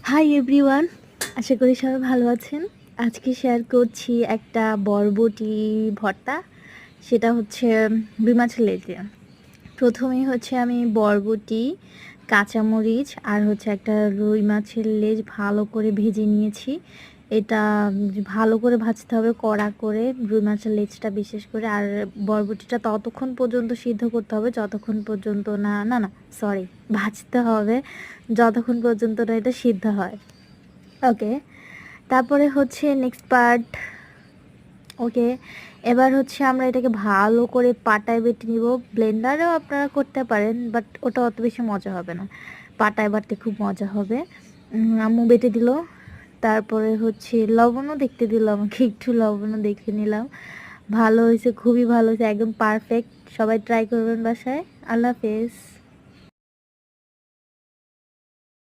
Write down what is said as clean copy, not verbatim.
Hi everyone, আশা করি সবাই ভালো আছেন। আজকে শেয়ার করছি একটা বরবটি ভর্তা। সেটা হচ্ছে রুই মাছের লেজ দিয়ে। প্রথমেই হচ্ছে আমি বরবটি, কাঁচামরিচ আর হচ্ছে একটা রুই মাছের লেজ ভালো করে ভেজে নিয়েছি। এটা ভালো করে ভাজতে হবে, কড়া করে রুই মাছের লেজটা বিশেষ করে। আর বরবটিটা ততক্ষণ পর্যন্ত সিদ্ধ করতে হবে যতক্ষণ পর্যন্ত না না না সরি ভাজতে হবে যতক্ষণ পর্যন্ত না এটা সিদ্ধ হয়। ওকে, তারপরে হচ্ছে নেক্সট পার্ট। ওকে, এবার হচ্ছে আমরা এটাকে ভালো করে পাটায় বেটে নিব। ব্লেন্ডারেও আপনারা করতে পারেন, বাট ওটা অত বেশি মজা হবে না। পাটায় বাটতে খুব মজা হবে। আম্মু বেটে দিল। তারপরে হচ্ছে লবণও দেখতে দিল আমাকে, একটু লবণও দেখে নিলাম। ভালো হয়েছে, খুবই ভালো হয়েছে, একদম পারফেক্ট। সবাই ট্রাই করবেন বাসায়। আল্লাহ হাফেজ।